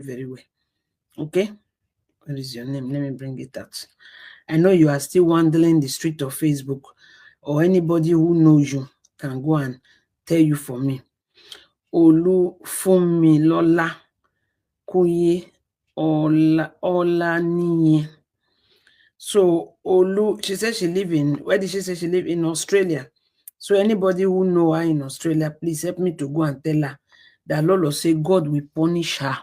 very well. Okay? What is your name? Let me bring it out. I know you are still wandering the street of Facebook, or anybody who knows you can go and tell you for me. Olufunmilola Kuye Olaniyi. So Olu, she said she live in, where did she say she live? In Australia. So anybody who know her in Australia, please help me to go and tell her that Lolo say God will punish her.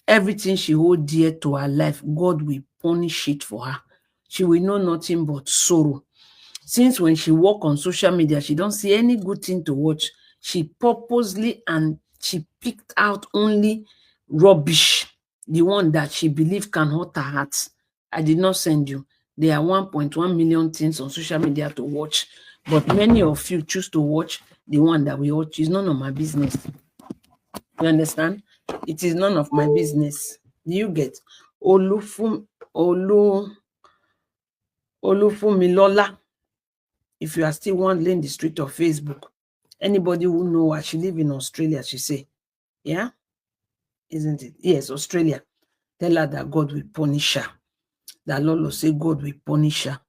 Everything she hold dear to her life, God will punish it for her. She will know nothing but sorrow. Since when she walk on social media, she don't see any good thing to watch. She purposely and she picked out only rubbish, the one that she believe can hurt her heart. I did not send you. There are 1.1 million things on social media to watch, but many of you choose to watch the one that we watch. It's none of my business. You understand? It is none of my business. Do you get? Olufunmilola. If you are still wandering the street of Facebook, anybody who know her, she live in Australia, she say, yeah? Isn't it? Yes, Australia. Tell her that God will punish her. That Lolo say God will punish her.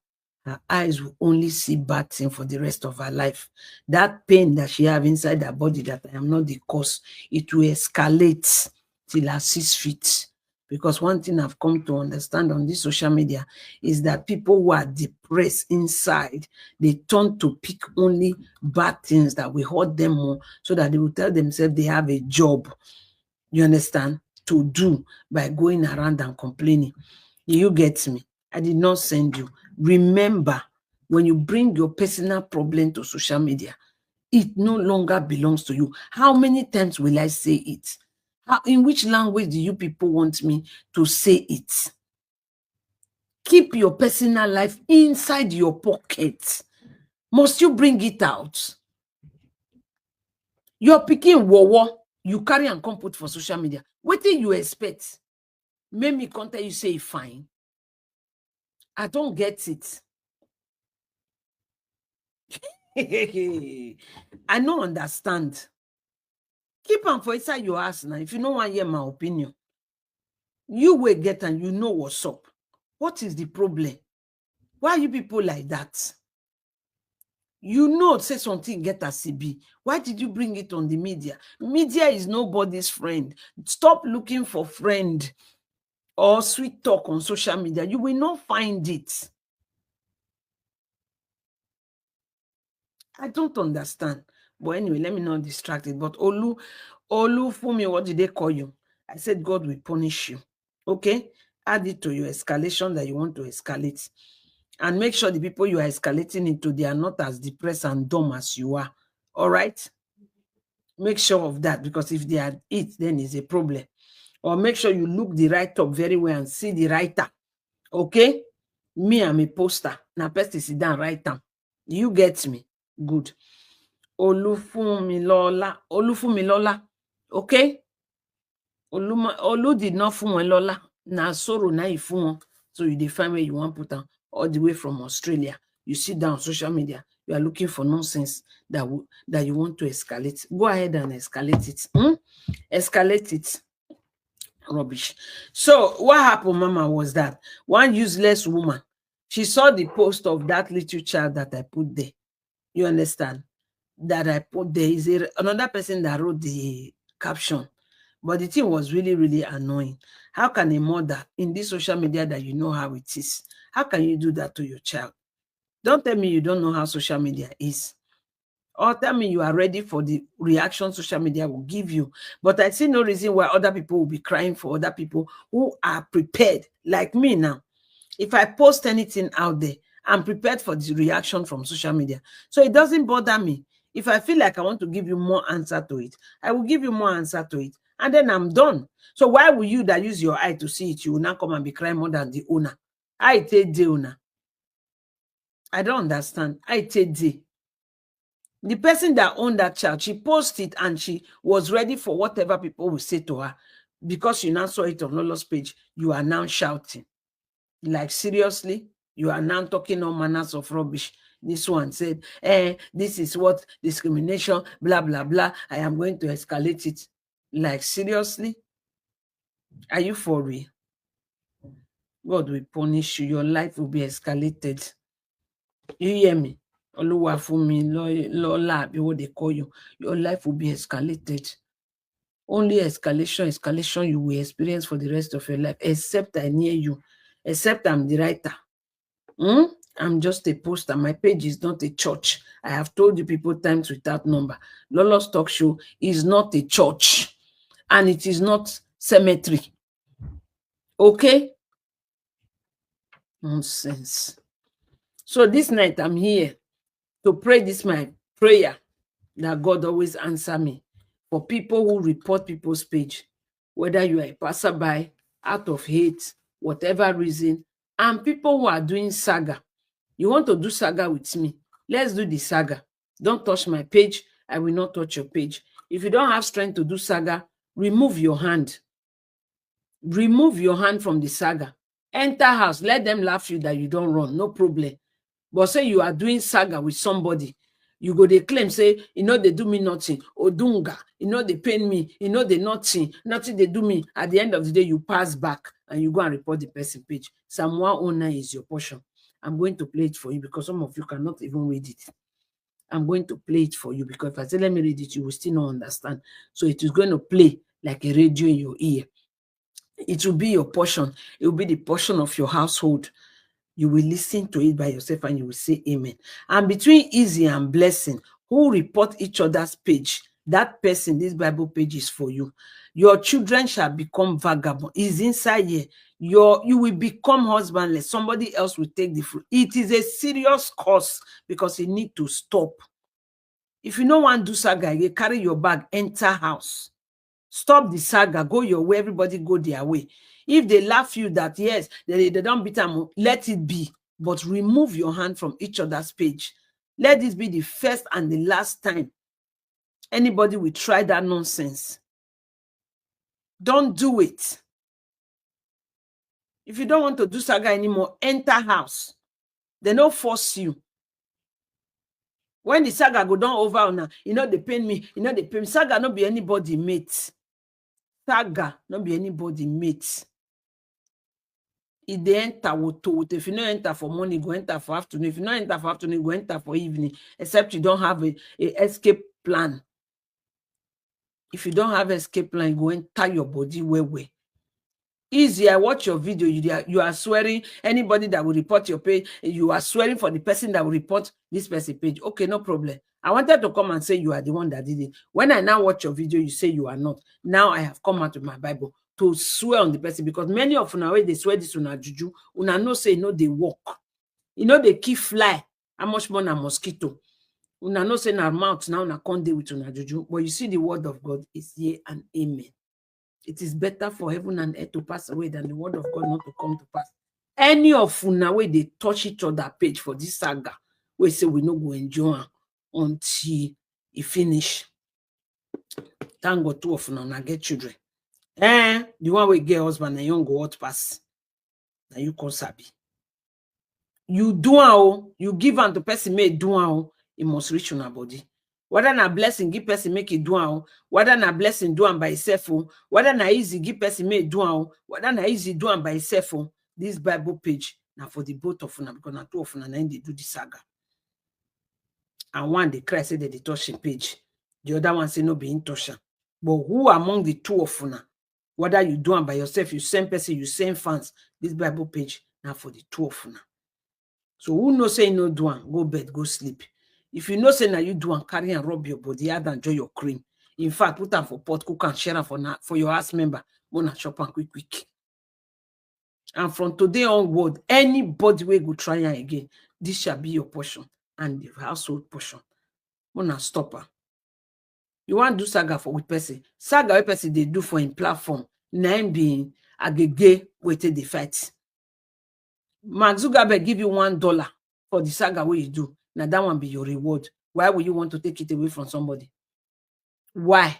Her eyes will only see bad things for the rest of her life. That pain that she have inside her body that I am not the cause, it will escalate till her 6 feet. Because one thing I've come to understand on this social media is that people who are depressed inside, they turn to pick only bad things that will hurt them more, so that they will tell themselves they have a job, you understand, to do by going around and complaining. You get me? I did not send you. Remember, when you bring your personal problem to social media, it no longer belongs to you. How many times will I say it? In which language do you people want me to say it? Keep your personal life inside your pocket. Must you bring it out? You're picking wowo, you carry and come put for social media. What do you expect? Make me come tell you say fine. I don't get it. I don't understand. Keep on for inside your ass now. If you don't want to hear my opinion, you will get and you know what's up. What is the problem? Why are you people like that? You know, say something get a CB. Why did you bring it on the media? Media is nobody's friend. Stop looking for friend or sweet talk on social media. You will not find it. I don't understand. But anyway, let me not distract it. But Olufumi, what did they call you? I said God will punish you. Okay? Add it to your escalation that you want to escalate. And make sure the people you are escalating into, they are not as depressed and dumb as you are. All right? Make sure of that, because if they are it, then it's a problem. Or make sure you look the write-up very well and see the writer. Okay? Me, I'm a poster. Now, best is sit down, write down. You get me? Good. Olufunmilola. Okay? Olu did not fun Lola. Na sorrow na ifun. So you define where you want to put them all the way from Australia. You sit down on social media. You are looking for nonsense that you want to escalate. Go ahead and escalate it. Escalate it. Rubbish. So what happened, Mama, was that one useless woman, she saw the post of that little child that I put there. You understand? That I put there is another person that wrote the caption. But the thing was really, really annoying. How can a mother in this social media that you know how it is, how can you do that to your child? Don't tell me you don't know how social media is. Or tell me you are ready for the reaction social media will give you. But I see no reason why other people will be crying for other people who are prepared, like me now. If I post anything out there, I'm prepared for the reaction from social media. So it doesn't bother me. If I feel like I want to give you more answer to it, I will give you more answer to it. And then I'm done. So why will you that use your eye to see it, you will not come and be crying more than the owner? I take the owner. I don't understand. I take the person that owned that child, she posted and she was ready for whatever people will say to her. Because you now saw it on Lolo's page, you are now shouting. Like, seriously? You are now talking all manners of rubbish. This one said, this is what discrimination, blah, blah, blah. I am going to escalate it. Like, seriously? Are you for real? God will punish you. Your life will be escalated. You hear me? Oluwafumi, Lola, what they call you. Your life will be escalated. Only escalation you will experience for the rest of your life, except I near you, except I'm the writer. I'm just a poster. My page is not a church. I have told you people times without number. Lolo's Talk Show is not a church, and it is not cemetery. Okay? Nonsense. So this night I'm here to pray this my prayer that God always answer me for people who report people's page, whether you are a passerby, out of hate, whatever reason, and people who are doing saga. You want to do saga with me? Let's do the saga. Don't touch my page. I will not touch your page. If you don't have strength to do saga, remove your hand. Remove your hand from the saga. Enter house. Let them laugh you that you don't run. No problem. But say you are doing saga with somebody, you go they claim, say, they do me nothing. Odunga, they pain me. They nothing they do me. At the end of the day, you pass back and you go and report the person page. Psalm 109 is your portion. I'm going to play it for you because some of you cannot even read it. I'm going to play it for you because if I say, let me read it, you will still not understand. So it is going to play like a radio in your ear. It will be your portion. It will be the portion of your household. You will listen to it by yourself and you will say amen. And between easy and blessing, who report each other's page, that person, this Bible page is for you. Your children shall become vagabond. Is inside here. You will become husbandless. Somebody else will take the fruit. It is a serious cause because you need to stop. If you don't want to do saga, you carry your bag, enter house. Stop the saga, go your way, everybody go their way. If they laugh you that, yes, they don't beat them, let it be. But remove your hand from each other's page. Let this be the first and the last time anybody will try that nonsense. Don't do it. If you don't want to do saga anymore, enter house. They don't force you. When the saga go down over now, they pain me, they pain me. Saga not be anybody mate. Saga not be anybody mate. If they enter, if you don't enter for morning, go enter for afternoon. If you don't enter for afternoon, go enter for evening. Except you don't have a escape plan. If you don't have an escape plan, go enter your body where. Easy, I watch your video. You are swearing. Anybody that will report your page, you are swearing for the person that will report this person page. Okay, no problem. I wanted to come and say you are the one that did it. When I now watch your video, you say you are not. Now I have come out with my Bible to swear on the person because many of una way they swear this una juju. Una no say they walk. They keep fly. How much more na mosquito? Una no say na mouth now na can't deal with una juju. But you see the word of God is yea and amen. It is better for heaven and earth to pass away than the word of God not to come to pass. Any of una way they touch each other page for this saga, we say we no go enjoy until it finish. Thank God 2 of una get children. The one we get husband and young go out pass. Now you can sabi. You do you give unto person may do it must reach on body. Whether na blessing give person make it do whether na blessing do by itself, whether na easy give person make do whether na easy do by itself. This Bible page now for the both of una because na 2 of una they do the saga. And one they cry say that they touch the page, the other one say no be in touch. But who among the 2 of una, whether you do by yourself, you send person, you send fans, this Bible page now for the 2 of una. So who no say no do one, go bed, go sleep. If you know say now you do and carry and rub your body, add and enjoy your cream. In fact, put them for pot, cook and share them for your house member. Mona shop and quick. And from today onward, anybody will go try again. This shall be your portion and the household portion. Mona stop her. You want to do saga for with person? Saga with person they do for in platform. Name being agege waited the fight. Mark Zuckerberg give you $1 for the saga what you do. Now that one be your reward. Why would you want to take it away from somebody? Why?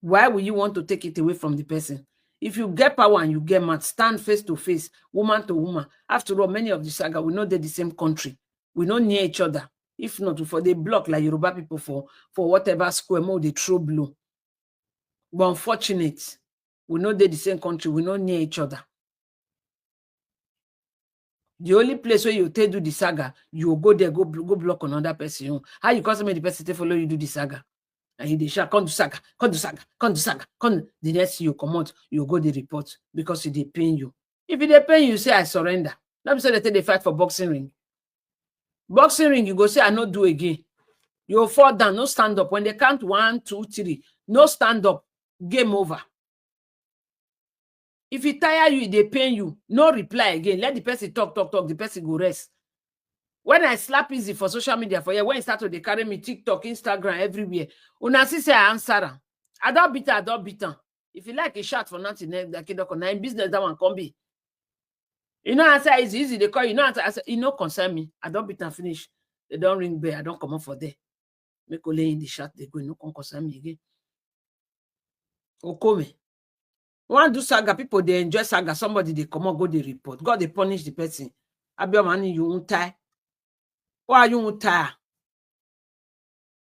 Why would you want to take it away from the person? If you get power and you get mad, stand face to face, woman to woman. After all, many of the saga, we know they're the same country. We know near each other. If not, for they block like Yoruba people for whatever square mode they throw blue. But unfortunate, We know they're the same country. We know near each other. The only place where you take do the saga, you will go there, go block another person. How you custom the person to follow you do the saga? And they shout, come to saga, come to saga, come to saga, come. The next you come out, you go the report because they pain you. If they pain you, say I surrender. Let me say they take the fight for boxing ring. Boxing ring, you go say I not do again. You fall down, no stand up. When they count 1, 2, 3, no stand up. Game over. If it tire you, they pain you. No reply again. Let the person talk. The person go rest. When I slap easy for social media for you, when you start to they carry me TikTok, Instagram, everywhere. Una see say I answer. I don't beat her. If you like a shot for nothing, in business that one can be. You know, answer is easy. They call you know answer. You know, concern me. I don't beat and finish. They don't ring bell. I don't come up for there. Make a lay in the shot. They go. No concern me again. Okome. One do saga, people they enjoy saga. Somebody they come on, go they report. God they punish the person. I be money you won't tie. Why you won't tie?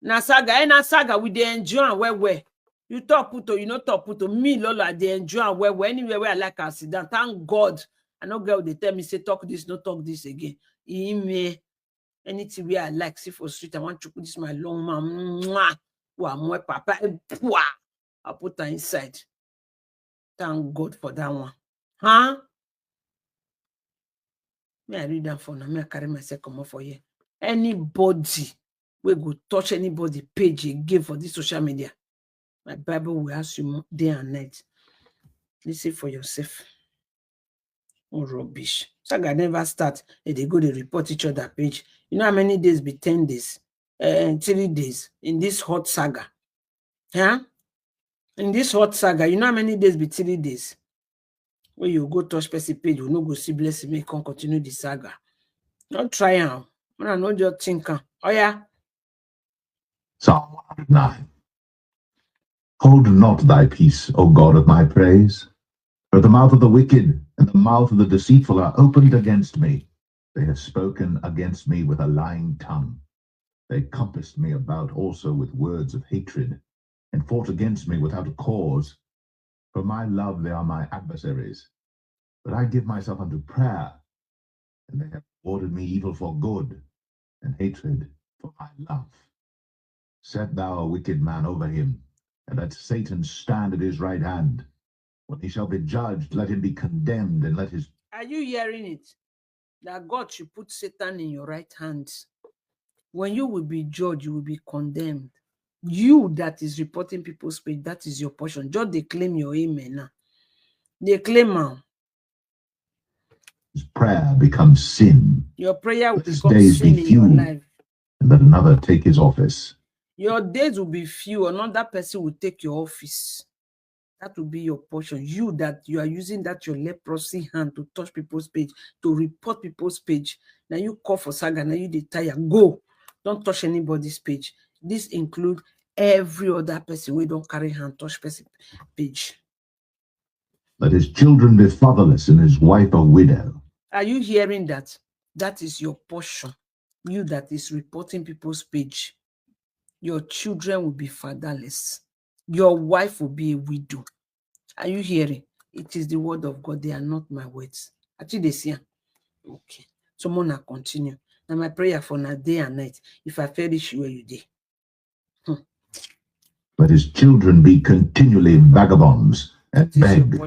Na saga we they enjoy where. You talk puto, you know talk puto. Me Lola they enjoy where anywhere where I like I sit down. Thank God. I know girl they tell me say talk this, no talk this again. Me anything where I like see for street. I want to put this my long man. Mwah, papa. I put her inside. Thank God for that one. Huh? Me I read that for now. Me I carry myself come up for you. Anybody we go touch anybody page again for this social media. My Bible will ask you day and night. Listen for yourself. Oh, rubbish. Saga never start. They go to report each other page. You know how many days be 10 days? 3 days in this hot saga. Huh? In this hot saga, you know how many days be 3 days? When you go touch person page, you no go see blessing, make can continue the saga. Don't try now. I know just think. Oh yeah. Psalm 109. Hold not thy peace, O God of my praise. For the mouth of the wicked and the mouth of the deceitful are opened against me. They have spoken against me with a lying tongue. They compassed me about also with words of hatred, and fought against me without a cause. For my love they are my adversaries. But I give myself unto prayer, and they have ordered me evil for good, and hatred for my love. Set thou a wicked man over him, and let Satan stand at his right hand. When he shall be judged, let him be condemned, and let his... Are you hearing it? That God should put Satan in your right hand. When you will be judged, you will be condemned. You that is reporting people's page, that is your portion. Just they claim your amen now. They claim now. His prayer becomes sin. Your prayer will His become days sin be in few, your life. and then another take his office. Your days will be few. Another person will take your office. That will be your portion. You that you are using that your leprosy hand to touch people's page, to report people's page. Now you call for saga. Now you detire. Go. Don't touch anybody's page. This includes every other person we don't carry hand touch person page. Let his children be fatherless and his wife a widow. Are you hearing that? That is your portion. You that is reporting people's page. Your children will be fatherless. Your wife will be a widow. Are you hearing? It is the word of God. They are not my words. Actually, they see. Okay. So, Mona, continue. Now, my prayer for now, day and night. If I perish where you did. Let his children be continually vagabonds and beg.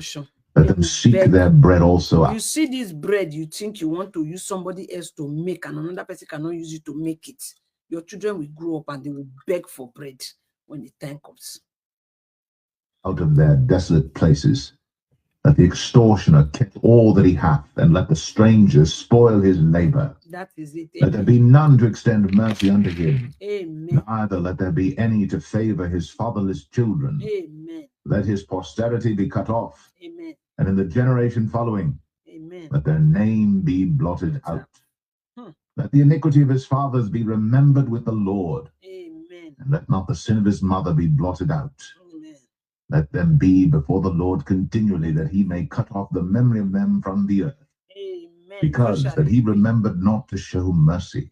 Let them seek their bread also. You see this bread, you think you want to use somebody else to make, and another person cannot use it to make it. Your children will grow up and they will beg for bread when the time comes. Out of their desolate places, let the extortioner keep all that he hath, and let the stranger spoil his labor. That is it. Let there be none to extend mercy unto him. Amen. Neither let there be any to favor his fatherless children. Amen. Let his posterity be cut off. Amen. And in the generation following, amen, let their name be blotted out. Let the iniquity of his fathers be remembered with the Lord. Amen. And let not the sin of his mother be blotted out. Amen. Let them be before the Lord continually, that he may cut off the memory of them from the earth. Amen. Because that he remembered not to show mercy,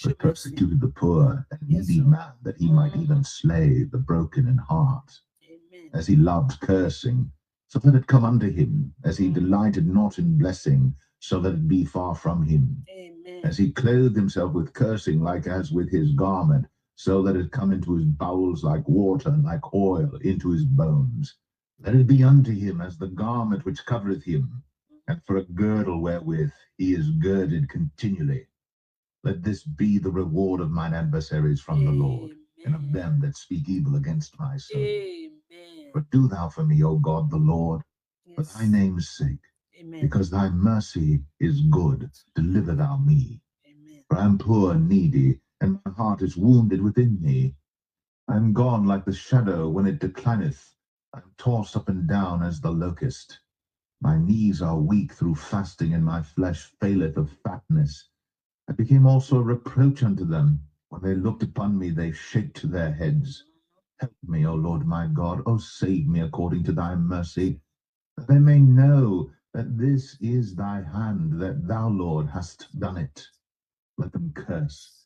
but persecuted the poor and needy man, that he might even slay the broken in heart. Amen. As he loved cursing, so that it come unto him, as he delighted not in blessing, so that it be far from him. Amen. As he clothed himself with cursing, like as with his garment, so that it come into his bowels like water, and like oil into his bones. Let it be unto him as the garment which covereth him, and for a girdle wherewith he is girded continually. Let this be the reward of mine adversaries from the Lord, and of them that speak evil against my soul. Amen. But do thou for me, O God the Lord, for thy name's sake, Amen. because thy mercy is good, deliver thou me. Amen. For I am poor and needy, and my heart is wounded within me. I am gone like the shadow when it declineth. I am tossed up and down as the locust. My knees are weak through fasting, and my flesh faileth of fatness. I became also a reproach unto them. When they looked upon me, they shaked their heads. Help me, O Lord my God. O save me according to thy mercy, that they may know that this is thy hand, that thou, Lord, hast done it. Let them curse,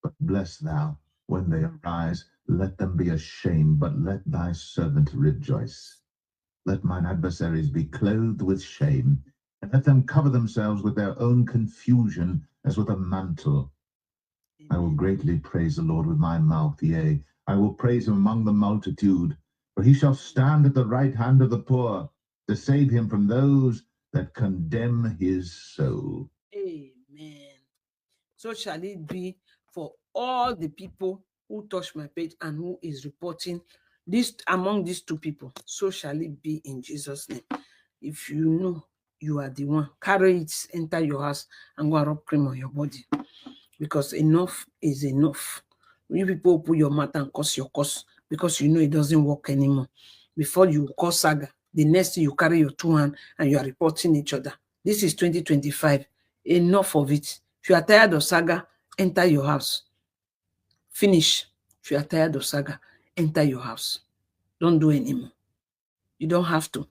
but bless thou. When they arise, let them be ashamed, but let thy servant rejoice. Let mine adversaries be clothed with shame, and let them cover themselves with their own confusion as with a mantle. I will greatly praise the Lord with my mouth, yea, I will praise him among the multitude, for he shall stand at the right hand of the poor, to save him from those that condemn his soul. Amen. So shall it be for all the people who touch my page and who is reporting this among these two people. So shall it be in Jesus' name. If you know you are the one, carry it, enter your house, and go and rub cream on your body. Because enough is enough. You people open your mouth and curse your curse because you know it doesn't work anymore. Before you cause saga, the next thing you carry your two hands and you are reporting each other. This is 2025. Enough of it. If you are tired of saga, enter your house. Finish. If you are tired of saga, enter your house. Don't do anymore. You don't have to.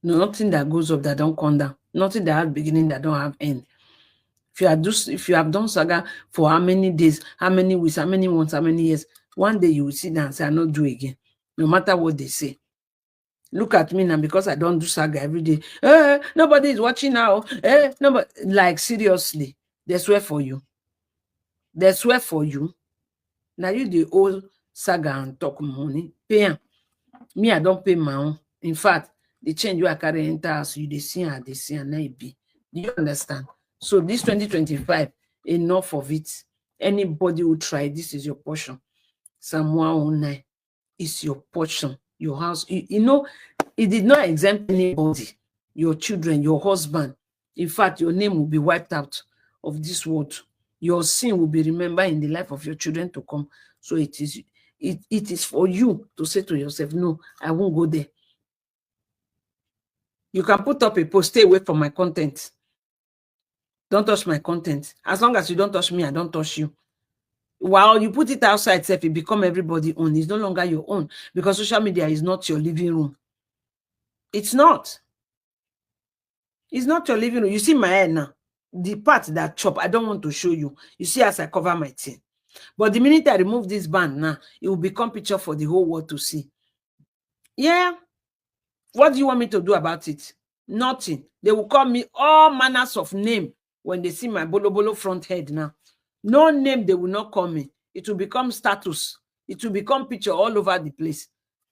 Nothing that goes up that don't come down. Nothing that has beginning that don't have end. If you have done saga for how many days, how many weeks, how many months, how many years, one day you will sit down and say, I not do again. No matter what they say. Look at me now, because I don't do saga every day. Nobody is watching now. Nobody, like, seriously, they swear for you. They swear for you. Now you the old saga and talk money. Pay am. Me, I don't pay my own. In fact, the change you are carrying enter house, you they see and now it be. Do you understand? So this 2025, enough of it. Anybody who try, this is your portion. Psalm 109 is your portion. Your house, you know, it did not exempt anybody. Your children, your husband. In fact, your name will be wiped out of this world. Your sin will be remembered in the life of your children to come. So it is for you to say to yourself, no, I won't go there. You can put up a post, stay away from my content. Don't touch my content. As long as you don't touch me, I don't touch you. While you put it outside, self, it become everybody's own. It's no longer your own, because social media is not your living room. It's not. It's not your living room. You see my hair now. The part that chop, I don't want to show you. You see as I cover my thing. But the minute I remove this band now, it will become picture for the whole world to see. Yeah. What do you want me to do about it? Nothing. They will call me all manners of name when they see my bolo bolo front head now. No name they will not call me. It will become status. It will become picture all over the place.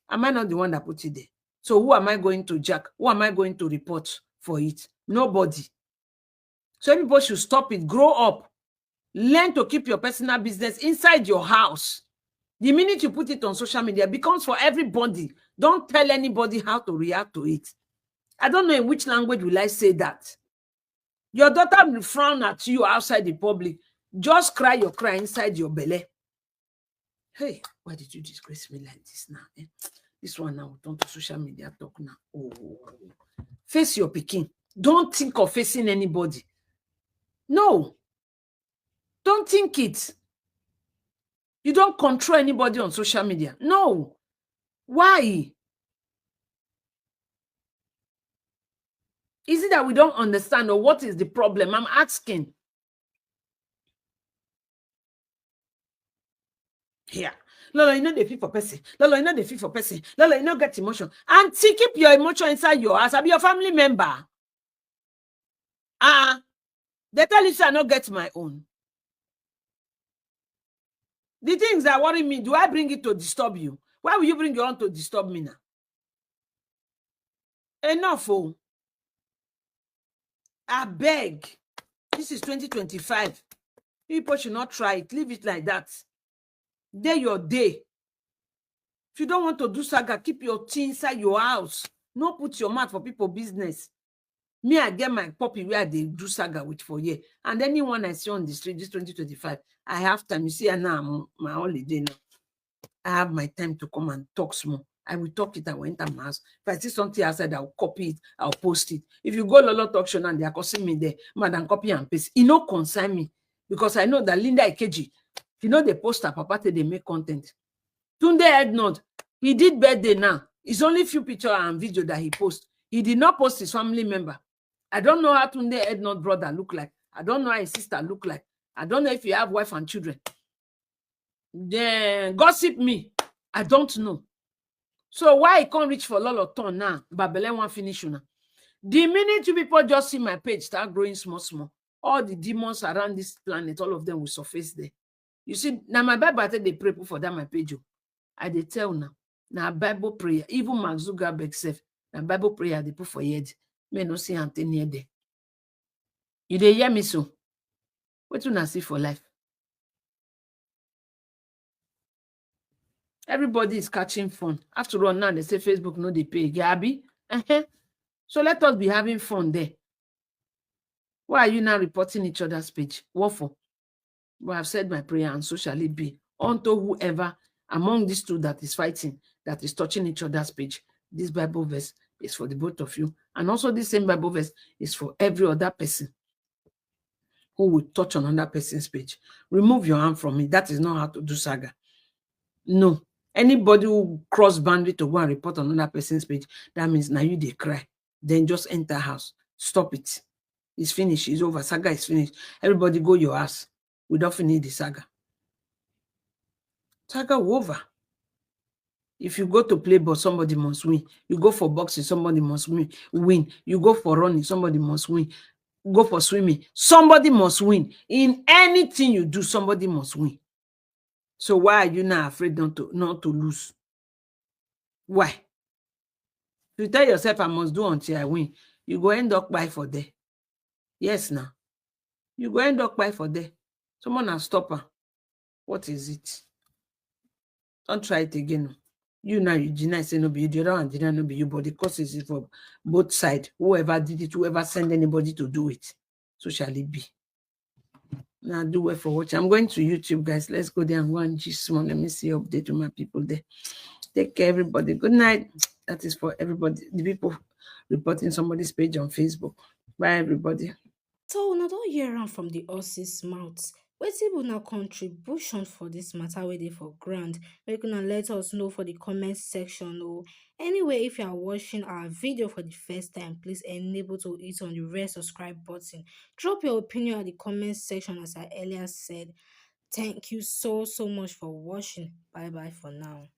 Am I not the one that put it there? So who am I going to jack? Who am I going to report for it? Nobody. So everybody should stop it. Grow up. Learn to keep your personal business inside your house. The minute you put it on social media, it becomes for everybody. Don't tell anybody how to react to it. I don't know in which language will I say that. Your daughter will frown at you outside the public. Just cry your cry inside your belly. Hey, why did you disgrace me like this now? Eh? This one now, don't to social media talk now. Oh, face your pikin. Don't think of facing anybody. No. Don't think it. You don't control anybody on social media. No. Why? Is it that we don't understand, or what is the problem? I'm asking. Yeah. Lolo, you know they feel for person. Lolo, you know they feel for person. Lolo, you know get emotion. Auntie, keep your emotion inside your house. I be your family member. They tell you say I not get my own. The things that worry me, do I bring it to disturb you? Why will you bring your own to disturb me now? Enough, oh. I beg. This is 2025. People should not try it. Leave it like that. Day your day. If you don't want to do saga, keep your tea inside your house. No put your mouth for people business. Me, I get my puppy where they do saga with for year. And anyone I see on the street, this 2025, I have time. You see, now I'm my holiday now. I have my time to come and talk small. I will talk it. I will enter my house. If I see something outside, I'll copy it. I'll post it. If you go Lolo Talk Show and they are causing me there, madam, copy and paste. It no concern me because I know that Linda Ikeji, you know, they post her papa till they make content. Tunde Ednod, he did birthday now. It's only few pictures and video that he post. He did not post his family member. I don't know how Tunde Ednod brother look like. I don't know how his sister look like. I don't know if you have wife and children. Then gossip me. I don't know. So why I can't reach for Lolo Ton now? Babele won't finish now. The minute you people just see my page start growing small, all the demons around this planet, all of them will surface there. You see, now my Bible they pray for that my page. I they tell now. Now Bible prayer. Even Mark Zuckerberg self. Now Bible prayer they put for head. May no see Anthony there. You dey hear me so? What you not see for life? Everybody is catching fun. After all, now they say Facebook no they pay. Gabi. So let us be having fun there. Why are you now reporting each other's page? What for? Well, I've said my prayer, and so shall it be. Unto whoever among these two that is fighting, that is touching each other's page, this Bible verse is for the both of you. And also this same Bible verse is for every other person who will touch on another person's page. Remove your hand from it. That is not how to do saga. No. Anybody who cross boundary to go and report on another person's page, that means now you they cry. Then just enter house. Stop it. It's finished. It's over. Saga is finished. Everybody go your house. We don't finish the saga. Saga over. If you go to play ball, somebody must win. You go for boxing, somebody must win. You go for running, somebody must win. Go for swimming, somebody must win. In anything you do, somebody must win. So why are you not afraid not to lose? Why? You tell yourself I must do until I win. You go end up by for there. Yes, now. You go end up by for there. Someone has stop her. What is it? Don't try it again. You now you deny say no be you, the other one deny no be you, but the cause is for both sides. Whoever did it, whoever sent anybody to do it, so shall it be. Now do well for watching. I'm going to YouTube, guys. Let's go there and go and gist one. Let me see update to my people there. Take care, everybody. Good night. That is for everybody. The people reporting somebody's page on Facebook. Bye, everybody. So una don hear am from the horse's mouth. Wetin una contribution for this matter wey dey for ground? Make una let us know for the comment section o. Anyway, if you are watching our video for the first time, please enable to hit on the red subscribe button. Drop your opinion at the comment section as I earlier said. Thank you so much for watching. Bye bye for now.